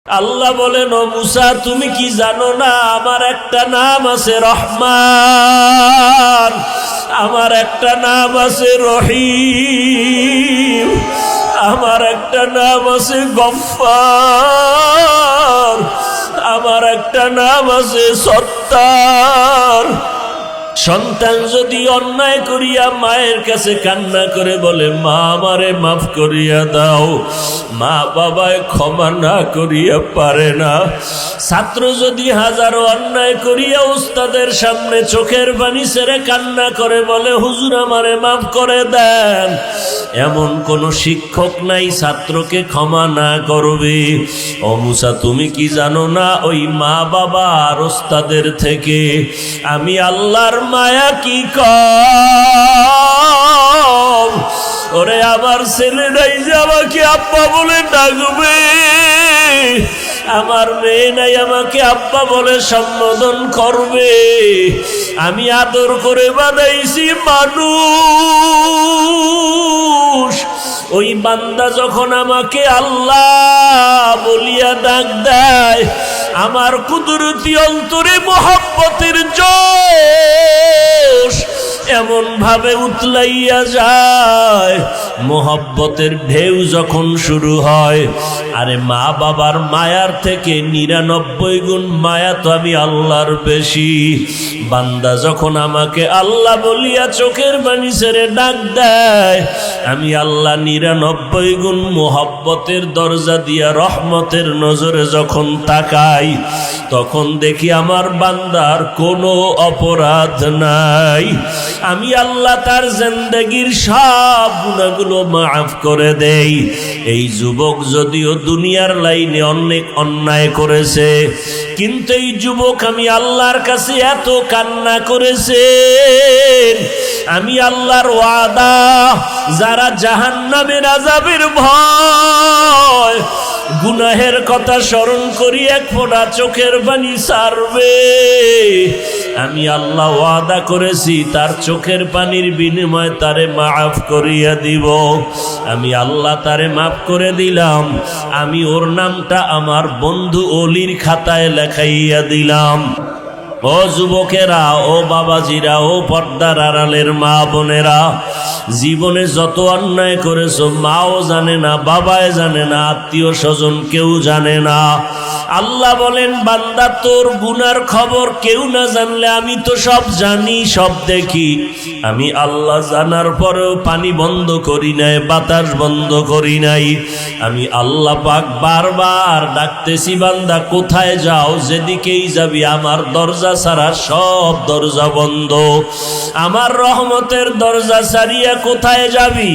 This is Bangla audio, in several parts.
আল্লাহ বলেন, ও মুসা তুমি কি জানো না আমার একটা নাম আছে রহমান, আমার একটা নাম আছে রহিম, আমার একটা নাম আছে গফফার, আমার একটা নাম আছে সত্তার। সন্তান যদি অন্যায় করিয়া মায়ের কাছে কান্না করে বলে, মা আমারে মাফ করিয়া দাও, মা বাবায় ক্ষমা না করিয়া পারে না। ছাত্র যদি হাজারো অন্যায় করিয়া উস্তাদের সামনে চোখের পানি ছেড়ে কান্না করে বলে, হুজুর আমারে মাফ করে দেন, এমন কোন শিক্ষক নাই ছাত্রকে ক্ষমা না করবে। ও মুসা তুমি কি জানো না ওই মা বাবা আর উস্তাদের থেকে আমি আল্লাহর মায়া কি কম। ওরে আমার ছেলেরাই যে আমাকে আব্বা বলে ডাকবে, আমার মেয়ে নাই আমাকে আব্বা বলে সম্বোধন করবে। আমি আদর করে বানাইছি মানুষ, ওই বান্দা যখন আমাকে আল্লাহ বলিয়া ডাক দেয়, আমার কুদরতি অন্তরে মোহাব্বতের জোশ এমন ভাবে উতলাইয়া যায়, মোহাব্বতের ঢেউ যখন শুরু হয়। আরে মা বাবার মায়ার থেকে 99 গুণ মায়া তো আমি আল্লাহর বেশি। বান্দা যখন আমাকে আল্লাহ বলিয়া চোখের পানি ছেড়ে ডাক দেয়, আমি আল্লাহ 99 গুণ মোহাব্বতের দরজা দিয়া রহমতের নজরে যখন তাকাই, তখন দেখি আমার বান্দার কোনো অপরাধ নাই। আমি আল্লাহ তার জিন্দেগীর সব গুনাহগুলো মাফ করে দেই। এই যুবক যদিও দুনিয়ার লাইনে অনেক অন্যায় করেছে, কিন্তু এই যুবক আমি আল্লাহর কাছে এত কান্না করেছে, আমি আল্লাহর ওয়াদা যারা জাহান্নামের আযাবের ভয় গুনাহের কথা স্মরণ করি এক ফোঁটা চোখের পানি ছাড়বে, আমি আল্লাহ ওয়াদা করেছি তার চোখের পানির বিনিময়ে তারে মাফ করিয়া দিব। আমি আল্লাহ তারে মাফ করে দিলাম, আমি ওর নামটা আমার বন্ধু অলির খাতায় লেখাইয়া দিলাম। ও যুবকেরা, ও বাবাজিরা, ও পর্দার আড়ালের মা বোনেরা, জীবনে যত অন্যায় করেছো মাও জানে না, বাবায় জানে না, আত্মীয় স্বজন কেউ জানে না। আল্লাহ বলেন, বান্দা তোর গুনার খবর কেউ না জানলে আমি তো সব জানি, সব দেখি। আমি আল্লাহ জানার পরেও পানি বন্ধ করি নাই, বাতাস বন্ধ করি নাই। আমি আল্লাহ পাক বারবার ডাকতেছি, বান্দা কোথায় যাও, যেদিকেই যাবি আমার দরজা ছাড়া সব দরজা বন্ধ। আমার রহমতের দরজা ছাড়িয়া কোথায় যাবি?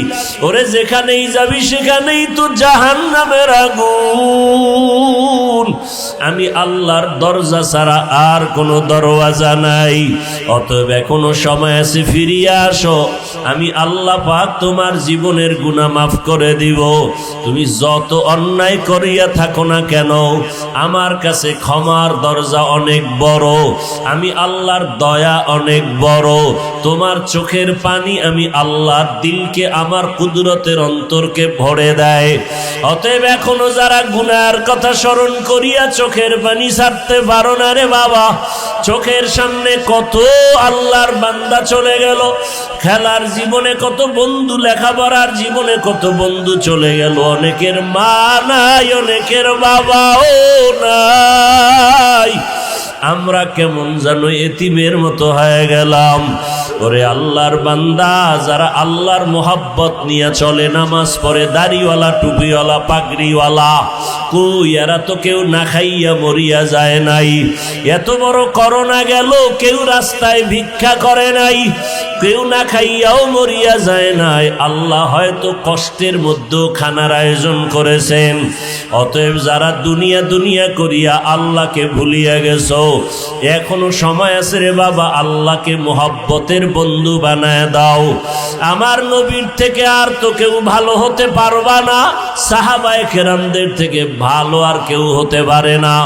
ওরে যেখানেই যাবি সেখানেই তো জাহান্নামের আগুন। আমি আল্লাহর দরজা ছাড়া আর কোনো দরওয়াজা নাই। অতএব এখনো সময় আছে, ফিরিয়া আসো, আমি আল্লাহ পাক তোমার জীবনের গুনাহ মাফ করে দিব। তুমি যত অন্যায় করিয়া থাকো না কেন, আমার কাছে ক্ষমার দরজা অনেক বড়, আমি আল্লাহর দয়া অনেক বড়। তোমার চোখের পানি আমি আল্লাহর দিলকে, আমার কুদরতের অন্তরকে ভরে দেয়। অতএব এখনো যারা গুনার কথা স্মরণ করিয়া চোখের পানি ছাড়তে পারো না রে বাবা, চোখের সামনে কত আল্লাহর বান্দা চলে গেল, খেলার জীবনে কত বন্ধু, লেখাপড়ার জীবনে কত বন্ধু চলে গেল, অনেকের মা নাই, অনেকের বাবাও নাই। আমরা কেমন যেন এতিমের মতো হয়ে গেলাম। ওরে আল্লাহর বান্দা, যারা আল্লাহর মোহাব্বত নিয়ে চলে, নামাজ পড়ে, দাড়িওয়ালা, টুপিওয়ালা, পাগড়িওয়ালা, কই এরা তো কেউ না খাইয়া মরিয়া যায় নাই। এত বড় করোনা গেল, কেউ রাস্তায় ভিক্ষা করে নাই, কেউ না খাইয়াও মরিয়া যায় নাই। আল্লাহ হয়তো কষ্টের মধ্যেও খানার আয়োজন করেছেন। অতএব যারা দুনিয়া দুনিয়া করিয়া আল্লাহকে ভুলিয়া গেছো, এখনো সময় আছে রে বাবা, আল্লাহকে মোহাব্বতের বন্ধু বানায় দাও। আমার নবীর থেকে আর তো কেউ ভালো হতে পারবা না, সাহাবায়ে কেরামদের থেকে ভালো আর কেউ হতে পারে না।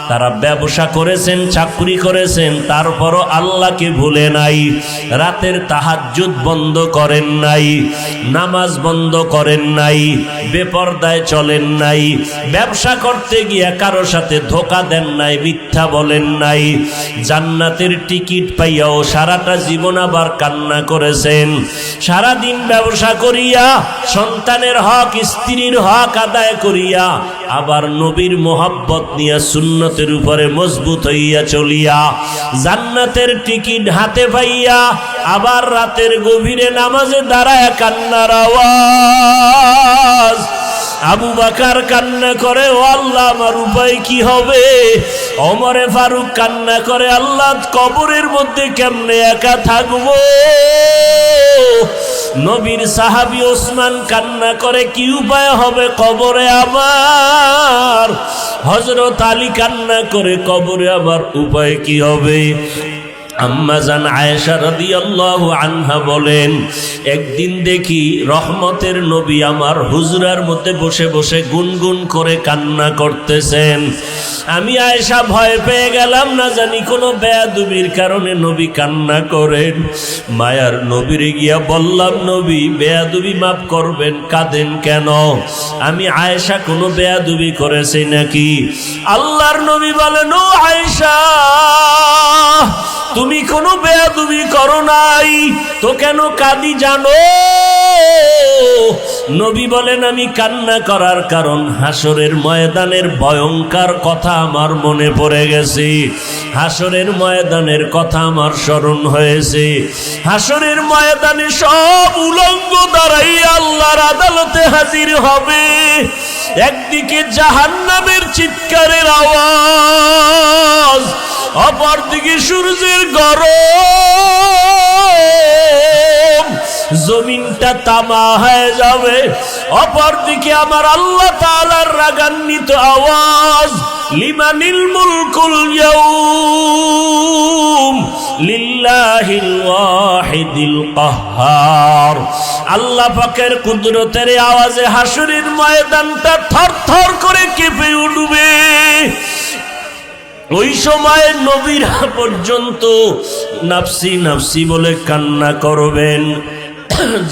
তারা ব্যবসা করেছেন, চাকরি করেছেন, তারপরও আল্লাহকে ভুলে নাই। রাতের তাহাজ্জুদ বন্ধ করেন নাই, নামাজ বন্ধ করেন নাই, বেপরদায় চলেন নাই, ব্যবসা করতে গিয়া কারো সাথে ধোঁকা দেন নাই, মিথ্যা বলেন নাই, জান্নাতের টিকিট পাইয়াও সারাটা জীবন আবার কান্না করেছেন। সারাদিন ব্যবসা করিয়া সন্তানের হক, স্ত্রীর হক আদায় করিয়া আবার নবীর মোহাব্বত নিয়ে সুন্নতের উপরে মজবুত হইয়া চলিয়া জান্নাতের টিকিট হাতে পাইয়া আবার রাতের গভীরে নামাজে দাঁড়ায় কান্নার আওয়াজ। আবু বকর কান্না করে, ও আল্লাহ আমার উপায় কি হবে? ওমরে ফারুক কান্না করে, আল্লাহ কবরের মধ্যে কেমনে একা থাকবো? নবীর সাহাবী ওসমান কান্না করে, কি উপায় হবে কবরে আমার? হযরত আলী কান্না করে, কবরে আমার উপায় কি হবে? আম্মা জান আয়েশা রাদিয়াল্লাহু আনহা বলেন, একদিন দেখি রহমতের নবী আমার হুজরার মধ্যে বসে বসে গুনগুন করে কান্না করতেছেন। আমি আয়েশা ভয় পেয়ে গেলাম, না জানি কোনো বেয়াদবির কারণে নবী কান্না করেন। মায়ার নবীরে গিয়া বললাম, নবী বেয়াদবি মাফ করবেন, কাঁদেন কেন? আমি আয়েশা কোনো বেয়াদবি করেছি নাকি? আল্লাহর নবী বলেন, ও আয়েশা, তুমি কোনো বেয়াদবি করো নাই, তো কেন কাঁদি জানো? নবী বলেন, আমি কান্না করার কারণ হাসরের ময়দানের ভয়ঙ্কর কথা আমার মনে পড়ে গেছে। হাসরের ময়দানের কথা আমার স্মরণ হয়েছে। হাসরের ময়দানে সব উলঙ্গ দাঁড়াইয়া আল্লাহর আদালতে হাজির হবে। একদিকে জাহান্নামের চিৎকারের আওয়াজ, অপরদিকে সূর্যের গরম, জমিনটা তামা হয়ে যাবে। অপরদিকে আমার আল্লাহ তাআলার রাগান্বিত আওয়াজ, লিমানিল মুলকুল ইয়াউম লিল্লাহিল ওয়াহিদিল কাহ্হার। আল্লাহ পাকের কুদরতের আওয়াজে হাসরের ময়দানটা থরথর করে কেঁপে উঠবে। ওই সময় নবীরা পর্যন্ত নাফসি নাফসি বলে কান্না করবেন।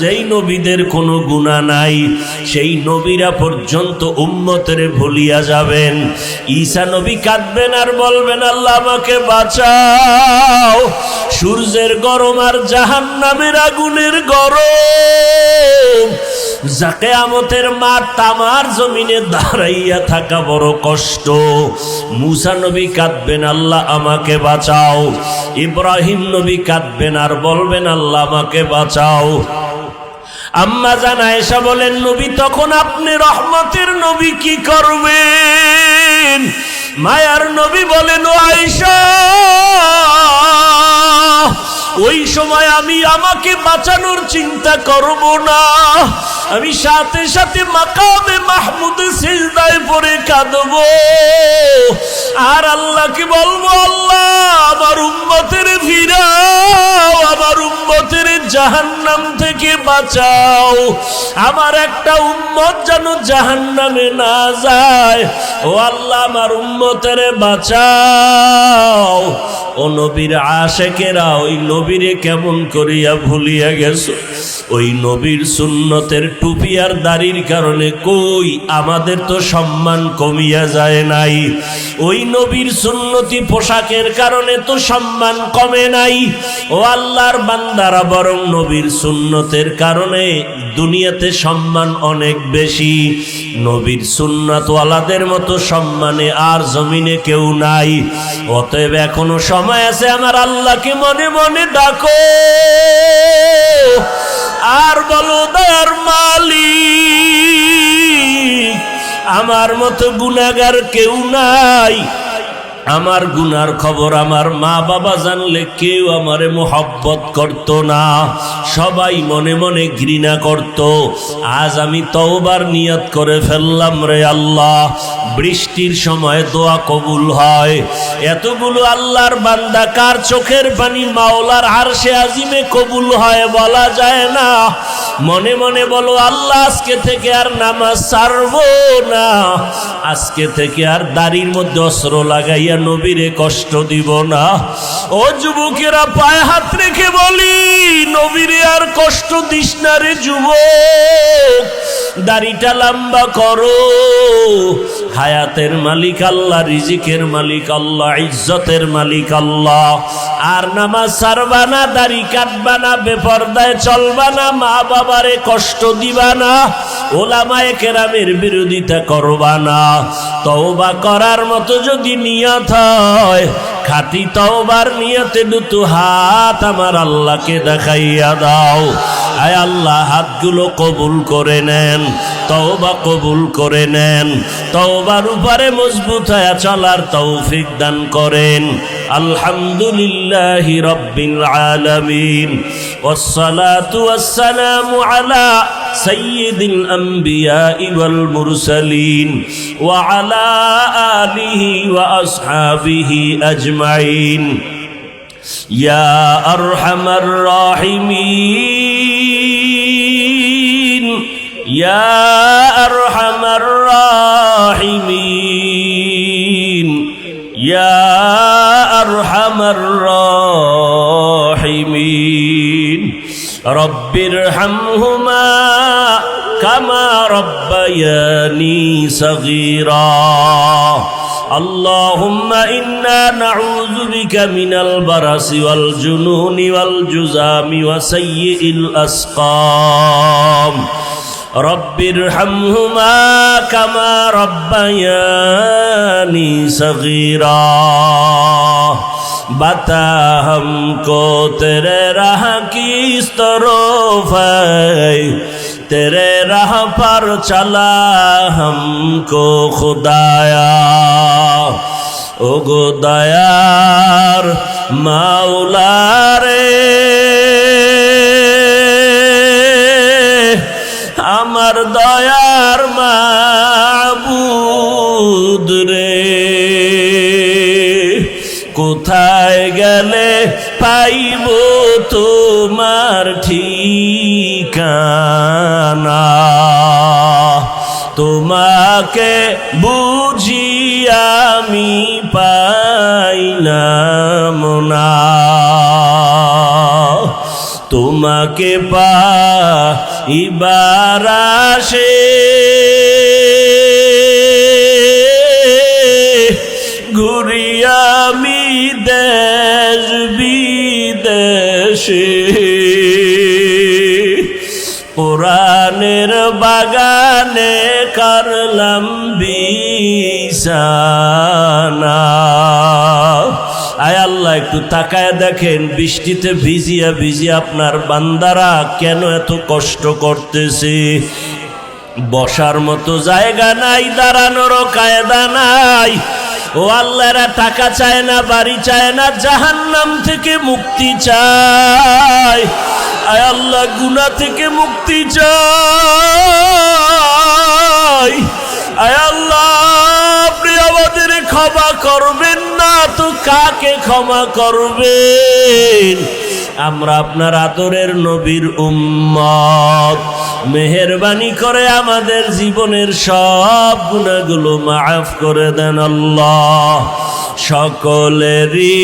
যেই নবীদের কোনো গুনাহ নাই সেই নবীরা পর্যন্ত উম্মতের ভুলিয়া যাবেন। ঈসা নবী কাঁদবেন আর বলবেন, আল্লাহ আমাকে বাঁচাও। সূর্যের গরম আর জাহান্নামের আগুনের গরম, কিয়ামতের মাঠ তামার জমিনে দাঁড়াইয়া থাকা বড় কষ্ট। মুসা নবী কাঁদবেন, আল্লাহ আমাকে বাঁচাও। ইব্রাহিম নবী কাঁদবেন আর বলবেন, আল্লাহ আমাকে বাঁচাও। আম্মা জান আয়েশা বলেন, নবী তখন আপনি রহমতের নবী কি করবেন? মায়ার নবী বলেন, ও আয়েশা, ওই সময় আমি আমাকে বাঁচানোর চিন্তা করব না, আমি সাথে সাথে মাকামে মাহমুদে সিজদায় পড়ে কাঁদব আর আল্লাহকে বলবো, আল্লাহ আমার উম্মতের ফিরাও, আমার উম্মতের জাহান্নাম থেকে বাঁচাও। আমার একটা উম্মত যেন জাহান্নামে না যায়। ও আল্লাহ আমার উম্মতের বাঁচাও। ও নবীর আশেকেরা ওই নবীরে কেমন করিয়া ভুলিয়া গেছো? ওই নবীর সুন্নতের টুপি আর দাড়ির কারণে কই আমাদের তো সম্মান কমিয়া যায় নাই। ওই নবীর সুন্নতি পোশাকের কারণে তো সম্মান কমে নাই। ও আল্লাহর বান্দারা, বরং নবীর সুন্নতের কারণে দুনিয়াতে সম্মান অনেক বেশি। নবীর সুন্নাতওয়ালাদের মতো সম্মানে আর জমিনে কেউ নাই। অতএব এখনো সময় আছে, আমার আল্লাহকে মনে মনে ডাকো আর বলো, দয়ার মালিক আমার মতো গুনাহগার কেউ নাই। আমার গুনার খবর আমার মা বাবা জানলে কেউ আমারে মোহব্বত করত না, সবাই মনে মনে ঘৃণা করত। আজ আমি তওবার নিয়ত করে ফেললাম, রে আল্লাহ, বৃষ্টির সময় দোয়া কবুল হয়। এতগুলো আল্লাহর বান্দা কার চোখের পানি মাওলার আরশে আজিমে কবুল হয় বলা যায় না। মনে মনে বলো, আল্লাহ আজকে থেকে আর নামাজ ছাড়বো না, আজকে থেকে আর দাড়ির মধ্যে অস্ত্র লাগাইয়া নবীরে কষ্ট দিব না। ও যুবকেরা পায়ে হাত রেখে বলি, নবীরে আর কষ্ট দিস না রে যুবক। দাড়িটা লম্বা করো। হায়াতের মালিক আল্লাহ, রিজিকের মালিক আল্লাহ, ইজ্জতের মালিক আল্লাহ। আর নামাজ ছাড়বা না, দাড়ি কাটবা না, বেপরদায় চলবা না, মা বাবারে কষ্ট দিবা না, ওলামায়ে কেরামের বিরোধিতা করবা না। তওবা করার মতো যদি নিয়ত হয়, খাঁটি তওবার নিয়তে দুটো হাত আমার আল্লাহকে দেখাইয়া দাও। আয় আল্লাহ, হাতগুলো কবুল করে নেন, তওবা কবুল করে নেন, তওবার উপরে মজবুত হয়ে চলার তৌফিক দান করেন। আলহামদুলিল্লাহি রাব্বিল আলামিন, ওয়াসসালাতু ওয়াসসালামু আলা সাইয়্যিদিল আম্বিয়া ওয়াল মুরসালিন ওয়া আলা আলিহি ওয়া আসহাবিহি আজমাইন। ইয়া আরহামার রাহিমিন, ইয়া আরহামার রাহিমিন, ইয়া আরহামার রাহিমিন। রব্বিরহামহুমা কামা রব্বায়ানি সগীরা। আল্লাহুম্মা ইন্না নাউযু বিকা মিনাল বারাসি ওয়াল জুনুনি ওয়াল জুযামি ওয়া সাইয়্যিল আসকাম। রব্বিরহামহুমা কামা রব্বায়ানি সগীরা। बता हमको तेरे राह की इस तरफ है, तेरे राह पर चला हमको खुदाया। ओ गो दयार माওলা रे, আমার দয়ার মাবুদ রে, কোথায় গেলে পাইব তোমার ঠিকানা। তোমাকে বুঝি আমি পাইলাম না, তোমাকে পাইবার আশে ঘুরি আমি দেশ বিদেশে। কোরআনের বাগানে করলাম বিছানা। আয় আল্লাহ, একটু তাকায় দেখেন, বৃষ্টিতে ভিজিয়া ভিজিয়া আপনার বান্দারা কেন এত কষ্ট করতেছে। বসার মতো জায়গা নাই, দাঁড়ানোরও কায়দা নাই। ও আল্লাহরা টাকা চায় না, বাড়ি চায় না, জাহান্নাম থেকে মুক্তি চায়। আয় আল্লাহ, গুনাহ থেকে মুক্তি চাই। আয় আল্লাহ, আপনি আমাদের ক্ষমা করবেন না তো কাকে ক্ষমা করবেন? আমরা আপনার আদরের নবীর উম্মত, মেহেরবানি করে আমাদের জীবনের সব গুনাহগুলো মাফ করে দেন আল্লাহ। সকলেরই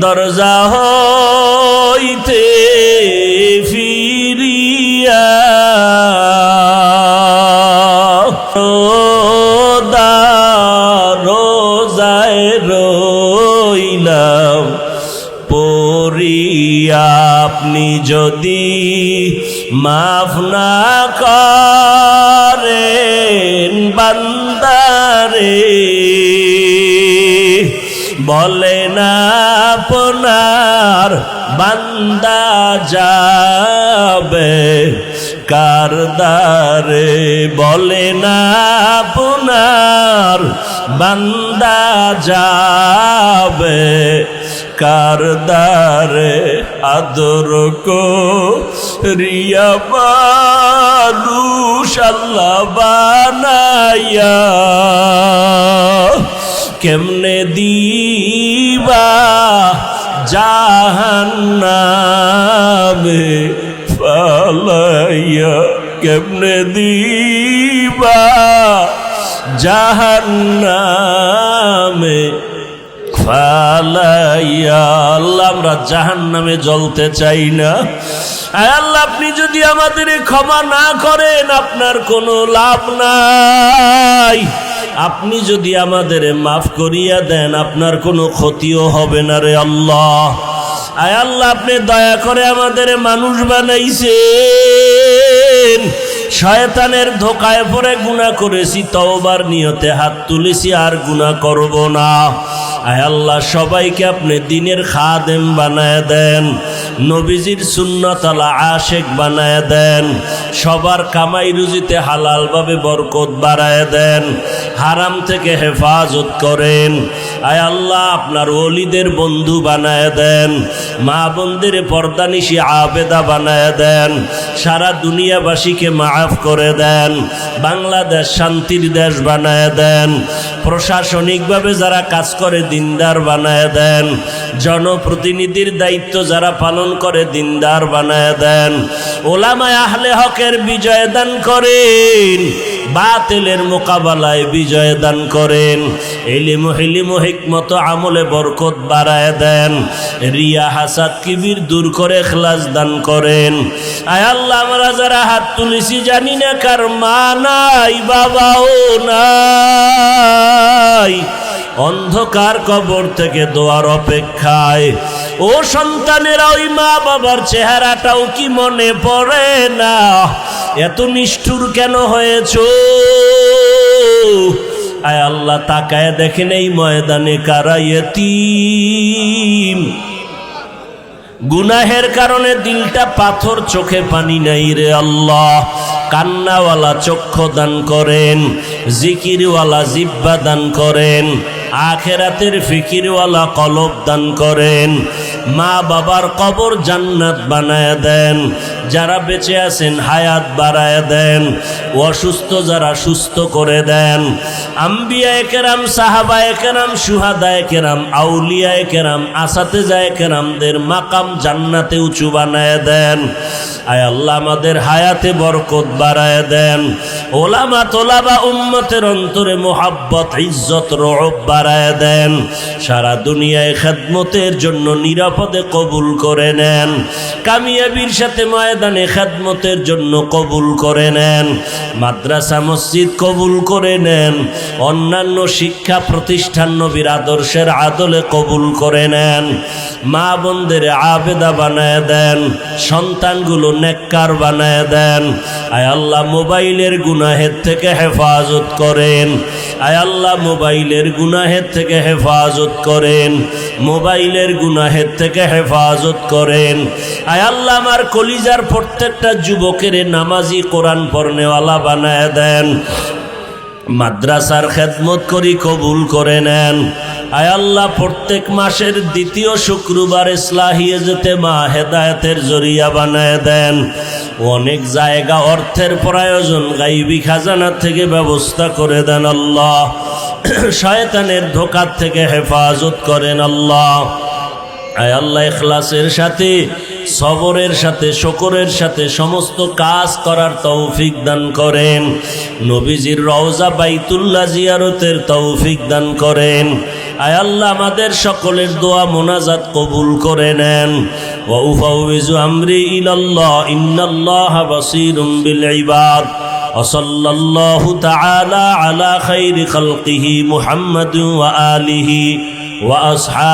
দরজা হইতে ফিরিয়া রোজায় রইলাম পড়িয়া। আপনি যদি মাফ না করেন বান্দারে, বলে না আপনার বান্দা যাবে কারদারে, বলে না আপনার বান্দা যাবে কারদারে। আদর কো রিয়া মানুষ আল্লাহ বানাইয়া, কেমনে দিবা জাহান্নামে ফালাইয়া, কেমনে দিবা জাহান্নামে ইয়া আল্লাহ আমরা জাহান্নামে জ্বলতে চাই না। আয় আল্লাহ আপনি যদি আমাদের ক্ষমা না করেন আপনার কোনো লাভ নাই, আপনি যদি আমাদের মাফ করিয়া দেন আপনার কোনো ক্ষতিও হবে না রে আল্লাহ। আয় আল্লাহ আপনি দয়া করে আমাদের মানুষ বানাইছেন, শয়তানের ধোকায় পড়ে গুনাহ করেছি, তওবার নিয়তে হাত তুলেছি, আর গুনাহ করব না। আয় আল্লাহ সবাইকে আপনি দ্বীনের খাদেম বানায় দেন, নবীজির সুন্নাত আলা আশিক বানায় দেন, সবার কামাই রুজিতে হালালভাবে বরকত বাড়ায় দেন, হারাম থেকে হেফাজত করেন। আয় আল্লাহ আপনার ওলিদের বন্ধু বানায় দেন, মা বোনদের পর্দানিশি আবেদা বানায় দেন, সারা দুনিয়াবাসীকে মাফ করে দেন, বাংলাদেশ শান্তির দেশ বানায় দেন, প্রশাসনিকভাবে যারা কাজ করে দিনদার বানায় দেন, জনপ্রতিনিধির দায়িত্ব যারা পালন করে দিনদার বানায় দেন, ওলামায়ে আহলে হকের বিজয় দান করেন, বাতিলের মোকাবেলায় বিজয় দান করেন, ইলম হিকমত আমলে বরকত বাড়ায় দেন, রিয়া হাসাদ কিবির দূর করে ইখলাস দান করেন। আয় আল্লাহ আমরা যারা হাত তুলেছি জানি না কার মা নাই বাবাও নাই, অন্ধকার কবর থেকে দোয়ার অপেক্ষায়। ও সন্তানেরা ওই মা বাবার চেহারাটাও কি মনে পড়ে না? এত নিষ্ঠুর কেন হয়েছো? আয় আল্লাহ তাকায় দেখেন এই ময়দানে কারা ইয়তীম, গুনাহের কারণে দিলটা পাথর, চোখে পানি নাই রে আল্লাহ। কান্নাওয়ালা চক্ষু দান করেন, জিকিরওয়ালা জিহ্বা দান করেন, আখেরাতের ফিকিরওয়ালা কলব দান করেন, মা বাবার কবর জান্নাত বানায় দেন, যারা বেঁচে আছেন হায়াত বাড়ায় দেন, অসুস্থ যারা সুস্থ করে দেন, আম্বিয়ায়ে কেরাম, সাহাবায়ে কেরাম, শুহাদায়ে কেরাম, আউলিয়ায়ে কেরাম, আসাতেজায়ে কেরামদের মাকাম জান্নাতে উঁচু বানায় দেন। আয় আল্লাহ আমাদের হায়াতে বরকত বাড়ায় দেন, ওলামা তোলাবা উম্মতের অন্তরে মোহাব্বত ইজ্জত রওব বাড়ায় দেন, সারা দুনিয়ায় খেদমতের জন্য নিরাপদে কবুল করে নেন, কামিয়াবির সাথে ময়দানে খেদমতের জন্য কবুল করে নেন, মাদ্রাসা মসজিদ কবুল করে নেন, অন্যান্য শিক্ষা প্রতিষ্ঠান নবীর আদর্শের আদলে কবুল করে নেন, মা বোনদের আবেদা বানায় দেন, সন্তানগুলো নেককার বানায় দেন। আয় আল্লাহ মোবাইলের গুনাহের থেকে হেফাজত করেন, আয় আল্লাহ মোবাইলের গুনাহের থেকে হেফাজত করেন, মোবাইলের গুনাহের থেকে হেফাজত করেন। আয় আল্লাহ আমার কলিজার প্রত্যেকটা যুবকের নামাজি কোরআন পড়নেওয়ালা বানায় দেন, মাদ্রাসার খেদমত করি কবুল করে নেন। আয় আল্লাহ প্রত্যেক মাসের দ্বিতীয় শুক্রবার ইসলাহিয়ে যেতে মা হেদায়েতের জরিয়া বানায় দেন। অনেক জায়গা অর্থের প্রয়োজন, গাইবি খাজানা থেকে ব্যবস্থা করে দেন আল্লাহ, শয়তানের ধোঁকার থেকে হেফাজত করেন আল্লাহ। আয় আল্লাহ ইখলাসের সাথে, সবরের সাথে, শুকরের সাথে সমস্ত কাজ করার তৌফিক দান করেন, নবীজির রওজা বাইতুল্লাহ জিয়ারতের তৌফিক দান করেন। আয় আল্লাহ আমাদের সকলের দোয়া মোনাজাত কবুল করে নেন। ওয়া উফাউযু আমরি ইলাল্লাহ ইন্নাল্লাহা বাসীরুম বিল ইবাদ। ওয়া সাল্লাল্লাহু তাআলা আলা খাইরি খালকিহি মুহাম্মাদ ওয়া আলিহি ওয়া আসহাবিহি।